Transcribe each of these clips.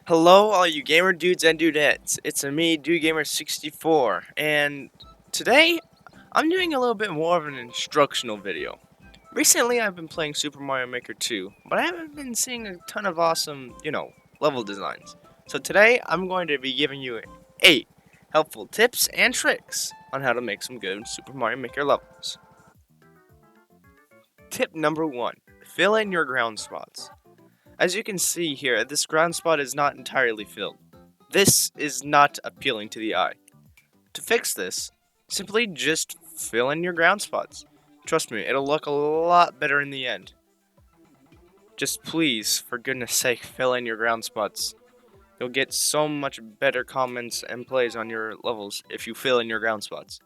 Hello, all you gamer dudes and dudettes. It's me, DudeGamer64, and today I'm doing a little bit more of an instructional video. Recently, I've been playing Super Mario Maker 2, but I haven't been seeing a ton of awesome, level designs. So today, I'm going to be giving you 8 helpful tips and tricks on how to make some good Super Mario Maker levels. Tip number 1: fill in your ground spots. As you can see here, this ground spot is not entirely filled. This is not appealing to the eye. To fix this, simply just fill in your ground spots. Trust me, it'll look a lot better in the end. Just please, for goodness sake, fill in your ground spots. You'll get so much better comments and plays on your levels if you fill in your ground spots.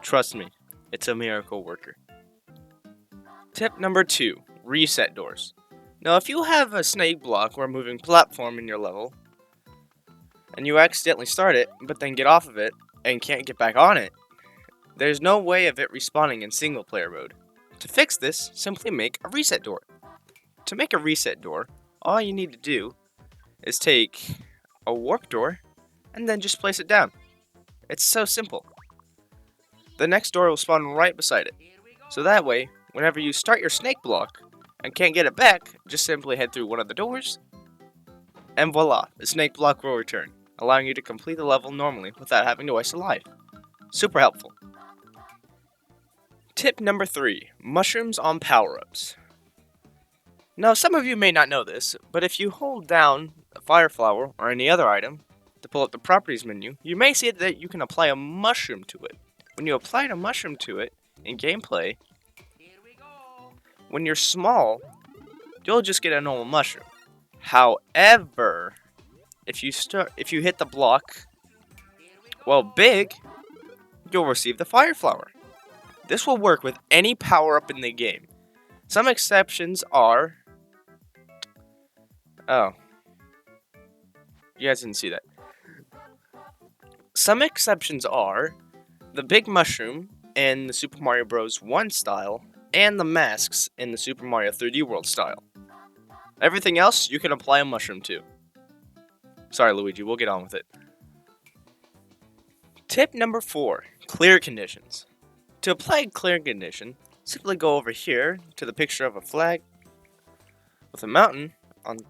Trust me, it's a miracle worker. Tip number 2: reset doors. Now, if you have a snake block or a moving platform in your level, and you accidentally start it, but then get off of it, and can't get back on it, there's no way of it respawning in single player mode. To fix this, simply make a reset door. To make a reset door, all you need to do is take a warp door, and then just place it down. It's so simple. The next door will spawn right beside it. So that way, whenever you start your snake block, and can't get it back, just simply head through one of the doors, and voila, the snake block will return, allowing you to complete the level normally without having to waste a life. Super helpful. Tip number 3: mushrooms on power-ups. Now, some of you may not know this, but if you hold down a fire flower or any other item to pull up the properties menu, you may see that you can apply a mushroom to it. When you apply a mushroom to it in gameplay, when you're small, you'll just get a normal mushroom. However, if you hit the block, big, you'll receive the fire flower. This will work with any power-up in the game. Some exceptions are... Oh. You guys didn't see that. Some exceptions are the big mushroom in the Super Mario Bros. 1 style, and the masks in the Super Mario 3D World style. Everything else, you can apply a mushroom to. Sorry, Luigi, we'll get on with it. Tip number 4: clear conditions. To apply a clear condition, simply go over here to the picture of a flag with a mountain on the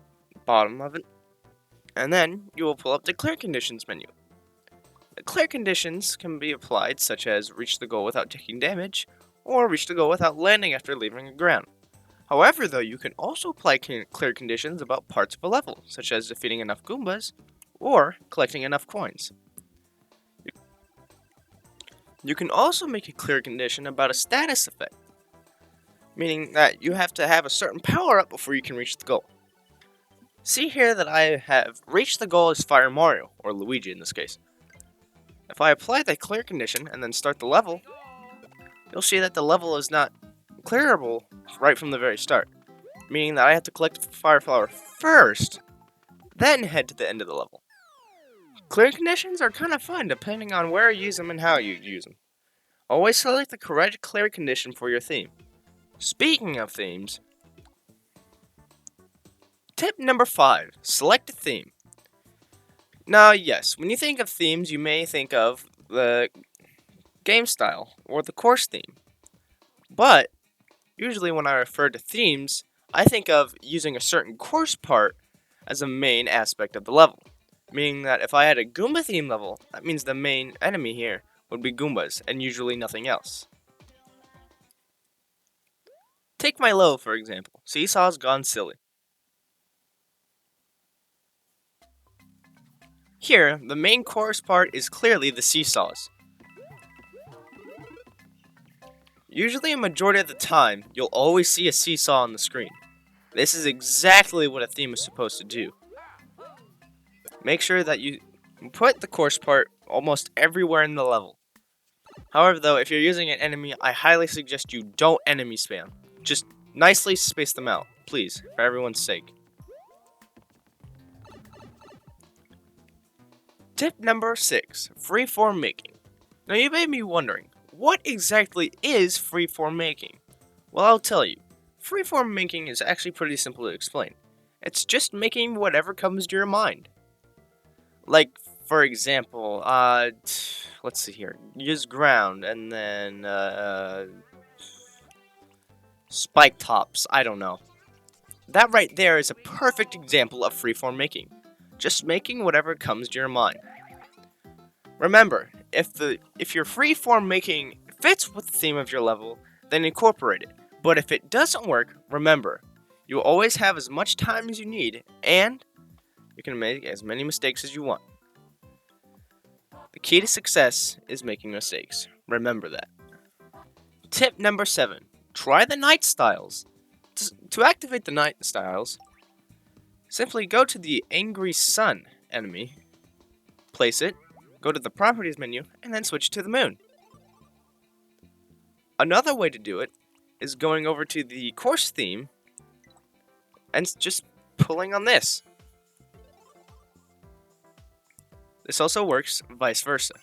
bottom of it, and then you will pull up the clear conditions menu. The clear conditions can be applied such as reach the goal without taking damage, or reach the goal without landing after leaving the ground. However, though, you can also apply clear conditions about parts of a level, such as defeating enough Goombas, or collecting enough coins. You can also make a clear condition about a status effect, meaning that you have to have a certain power-up before you can reach the goal. See here that I have reached the goal as Fire Mario, or Luigi in this case. If I apply the clear condition and then start the level, you'll see that the level is not clearable right from the very start, meaning that I have to collect the fire flower first, then head to the end of the level. Clear conditions are kind of fun depending on where you use them and how you use them. Always select the correct clear condition for your theme. Speaking of themes, tip number 5: select a theme. Now, yes, when you think of themes, you may think of the game style or the course theme. But usually when I refer to themes, I think of using a certain course part as a main aspect of the level. Meaning that if I had a Goomba theme level, that means the main enemy here would be Goombas, and usually nothing else. Take my level for example, Seesaw's Gone Silly. Here, the main chorus part is clearly the seesaws. Usually a majority of the time, you'll always see a seesaw on the screen. This is exactly what a theme is supposed to do. Make sure that you put the course part almost everywhere in the level. However though, if you're using an enemy, I highly suggest you don't enemy spam. Just nicely space them out, please, for everyone's sake. Tip number 6: freeform making. Now you may be wondering, what exactly is freeform making? Well, I'll tell you. Freeform making is actually pretty simple to explain. It's just making whatever comes to your mind. Like, for example, let's see here. Use ground and then spike tops. I don't know. That right there is a perfect example of freeform making. Just making whatever comes to your mind. Remember, if your freeform making fits with the theme of your level, then incorporate it. But if it doesn't work, remember, you will always have as much time as you need, and you can make as many mistakes as you want. The key to success is making mistakes. Remember that. Tip number 7. Try the night styles. To activate the night styles, simply go to the Angry Sun enemy, place it, go to the Properties menu, and then switch to the moon. Another way to do it is going over to the course theme and just pulling on this. This also works vice versa.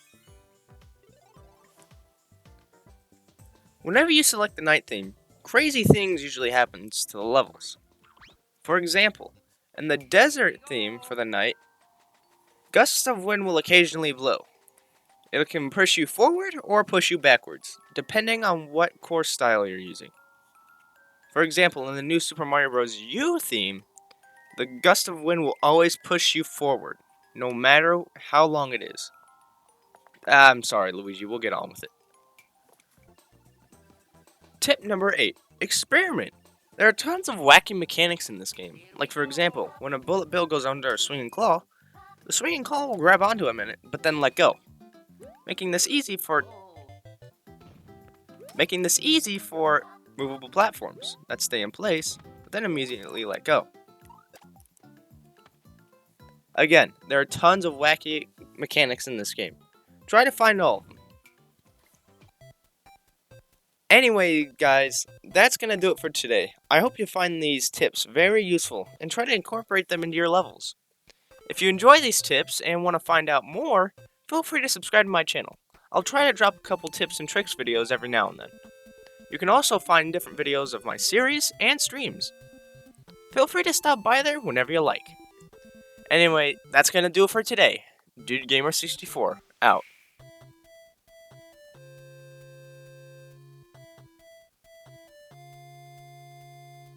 Whenever you select the night theme, crazy things usually happen to the levels. For example, in the desert theme for the night, gusts of wind will occasionally blow. It can push you forward or push you backwards, depending on what course style you're using. For example, in the new Super Mario Bros. U theme, the gust of wind will always push you forward, no matter how long it is. I'm sorry, Luigi, we'll get on with it. Tip number 8. Experiment. There are tons of wacky mechanics in this game. Like, for example, when a bullet bill goes under a swinging claw, the swinging claw will grab onto a minute, but then let go, making this easy for movable platforms that stay in place, but then immediately let go. Again, there are tons of wacky mechanics in this game. Try to find all of them. Anyway, guys, that's gonna do it for today. I hope you find these tips very useful and try to incorporate them into your levels. If you enjoy these tips and want to find out more, feel free to subscribe to my channel. I'll try to drop a couple tips and tricks videos every now and then. You can also find different videos of my series and streams. Feel free to stop by there whenever you like. Anyway, that's gonna do it for today. DudeGamer64, out.